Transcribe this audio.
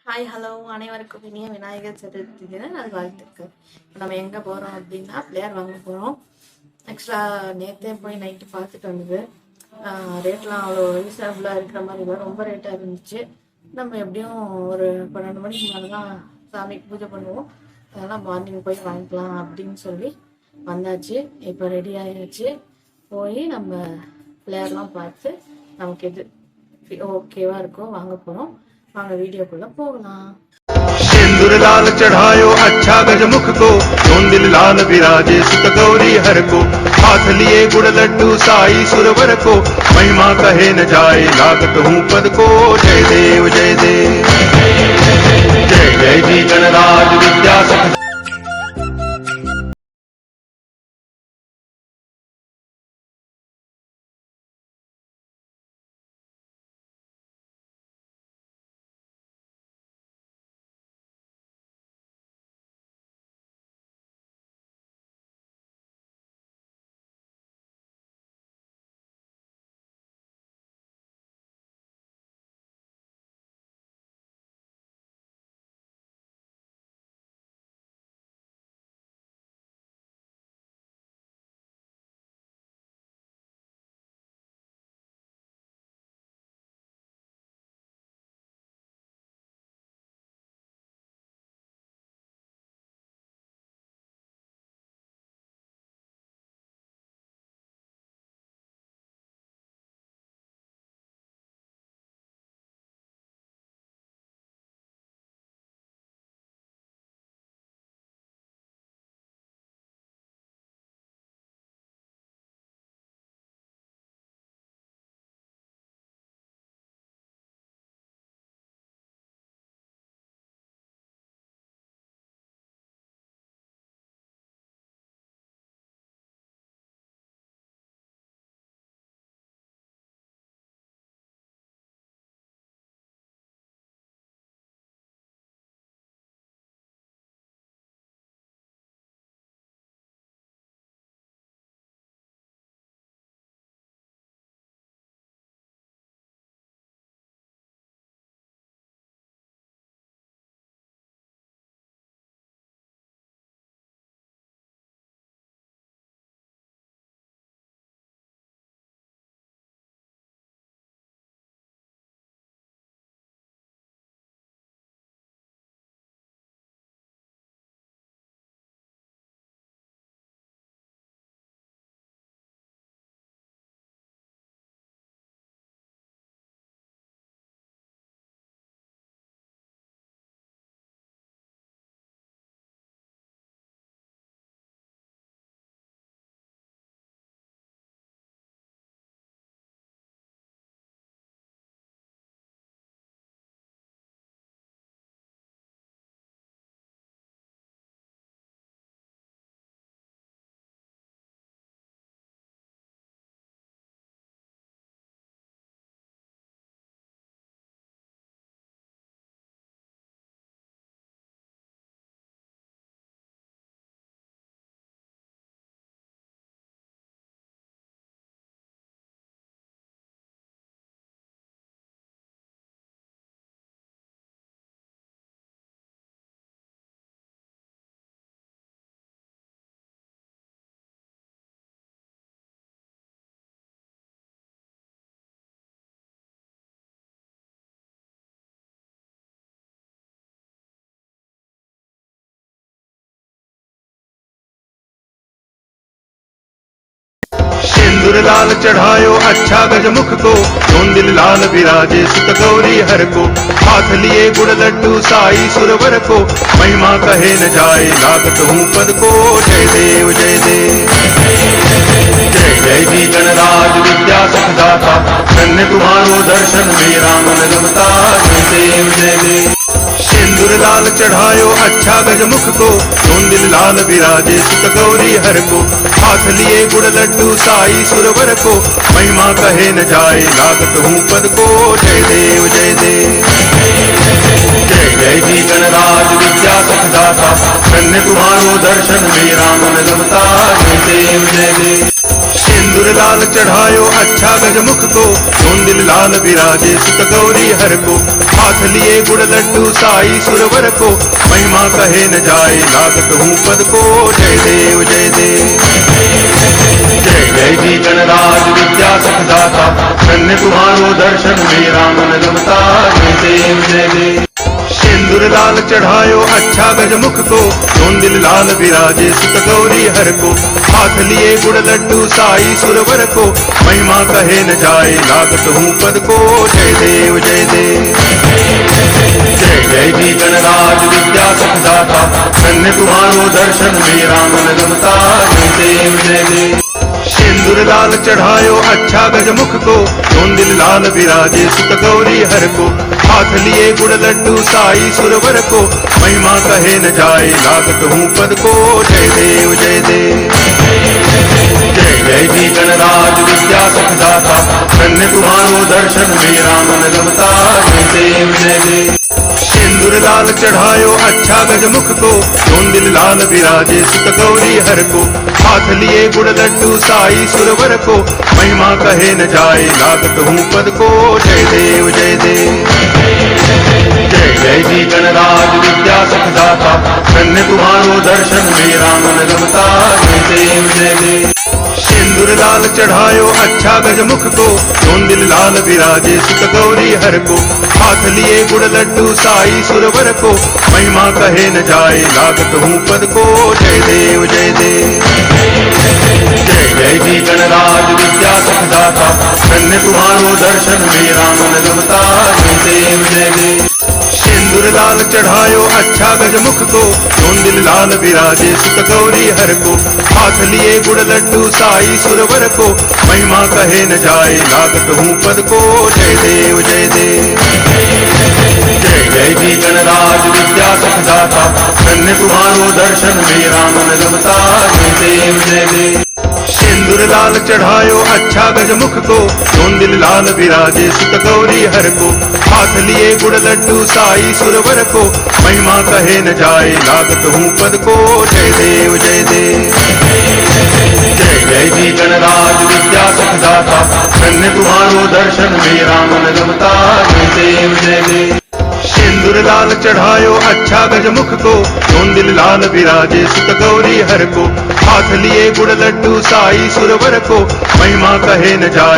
Hi hello அனைவருக்கும் இனிய விநாயகர் சதுர்த்தி தின நல்வாழ்த்துக்கள். நம்ம எங்கே போகிறோம் அப்படின்னா பிள்ளையார் வாங்க போகிறோம். ஆக்சுவலாக நேற்றே போய் நைட்டு பார்த்துட்டு வந்தது. ரேட்லாம் அவ்வளோ ரீசனபுளாக இருக்கிற மாதிரி இல்லை, ரொம்ப ரேட்டாக இருந்துச்சு. நம்ம எப்படியும் ஒரு 12 மணிக்கு மேலே தான் சாமிக்கு பூஜை பண்ணுவோம். அதெல்லாம் மார்னிங் போய் வாங்கிக்கலாம் அப்படின்னு சொல்லி வந்தாச்சு. இப்போ ரெடி ஆகிடுச்சு. போய் நம்ம பிள்ளையார்லாம் பார்த்து நமக்கு எது ஓகேவா இருக்கோ வாங்க போகிறோம். வாங்க வீடியோக்குள்ள போகலாம். सिंदूर लाल चढ़ायो अच्छा गजमुख को, दिल लाल विराजे सुत गौरी हर को, हाथ लिए गुड़ लड्डू साई सुरवर को, महिमा कहे न जाए लागत हूँ पद को। जय देव जय देव जय जय जी गणराज विद्या सख। सिंदूर लाल चढ़ायो अच्छा गजमुख को, दिल लाल विराजे सुत गौरी हर को, हाथ लिए गुड़ लड्डू साई सुरवर को, महिमा कहे न जाए लागत हूँ पद को। जय देव जय देव जय जय जी गणराज विद्या सखदाता, धन्य तुम्हारो दर्शन मेरा मन रमता। जय देव जय देव। सिंदूर लाल चढ़ायो अच्छा गजमुख को, दिल लाल विराजे सुत गौरी हर को, हाथ लिए गुड़ लड्डू साई सुरवर को, महिमा कहे न जाए लागत हूँ पद को। जय देव जय देव जय जय जी गणराज विद्या सखदाता, धन्य तुम्हारो दर्शन मेरा मन रमता। जय देव जय देव। सिंदूर लाल चढ़ायो अच्छा गजमुख को, चोंदिल लाल विराजे सुत गौरी हर को। हाथ लिए गुड़ लड्डू साई सुरवर को, महिमा कहे न जाए लागत हूँ पद को। जय देव जय देव जय जय जी गणराज विद्या सुखदाता, धन्य तुम्हारो दर्शन मेरा मन रमता। जय देव जय देव। सिंदूर लाल चढ़ायो अच्छा गजमुख को, चोंदिल लाल विराजे सुत गौरी हर को। हाथ लिए गुड़ लड्डू साई सुरवर को, महिमा कहे न जाए लागत हूँ पद को। जय देव जय देव जय जय जी गणराज विद्या सुखदाता, धन्य तुम्हारो दर्शन मेरा मन रमता। जय देव जय देव। सिंदूर लाल चढ़ायो अच्छा गजमुख को, चोंदिल लाल विराजे सुत गौरी हर को। हाथ लिए गुड़ लड्डू साई सुरवर को, महिमा कहे न जाए लागत हूँ पद को। जय देव जय देव जय जय जी गणराज विद्या सुखदाता, धन्य तुम्हारो दर्शन मेरा मन रमता। जय देव जय देव। सिंदूर लाल चढ़ायो अच्छा गजमुख को, चोंदिल लाल विराजे सुत गौरी हर को। हाथ लिए गुड़ लड्डू साई सुरवर को, महिमा कहे न जाए लागत हूँ पद को। जय देव जय देव जय जय जी गणराज विद्या सुखदाता, धन्य तुम्हारो दर्शन मेरा मन रमता। जय देव जय देव। सिंदूर लाल चढ़ायो अच्छा गजमुख को, चोंदिल लाल विराजे सुत गौरी हर को। हाथ लिए गुड़ लड्डू साई सुरवर को, महिमा कहे न जाए लागत हूँ पद को। जय देव जय देव जय जय जी गणराज विद्या सुखदाता, धन्य तुम्हारो दर्शन मेरा मन रमता। जय देव जय देव। सिंदूर लाल चढ़ायो अच्छा गजमुख को, चोंदिल लाल विराजे सुत गौरी हर को। हाथ लिए गुड़ लड्डू साई सुरवर को, महिमा कहे न जाए लागत हूँ पद को। जय देव जय देव जय जय जी गणराज विद्या सुखदाता, धन्य तुम्हारो दर्शन मेरा मन रमता। जय देव जय देव। सिंदूर लाल चढ़ायो अच्छा गजमुख को, चोंदिल लाल विराजे सुत गौरी हर को। हाथ लिए गुड़ लड्डू साई सुरवर को, महिमा कहे न जाए लागत हूँ पद को। जय देव जय देव जय जय जी गणराज विद्या सुखदाता, धन्य तुम्हारो दर्शन मेरा मन रमता। जय देव जय देव। सिंदूर लाल चढ़ायो अच्छा गजमुख को, चोंदिल लाल विराजे सुत गौरी हर को। हाथ लिए गुड़ लड्डू साई सुरवर को, महिमा कहे न जाए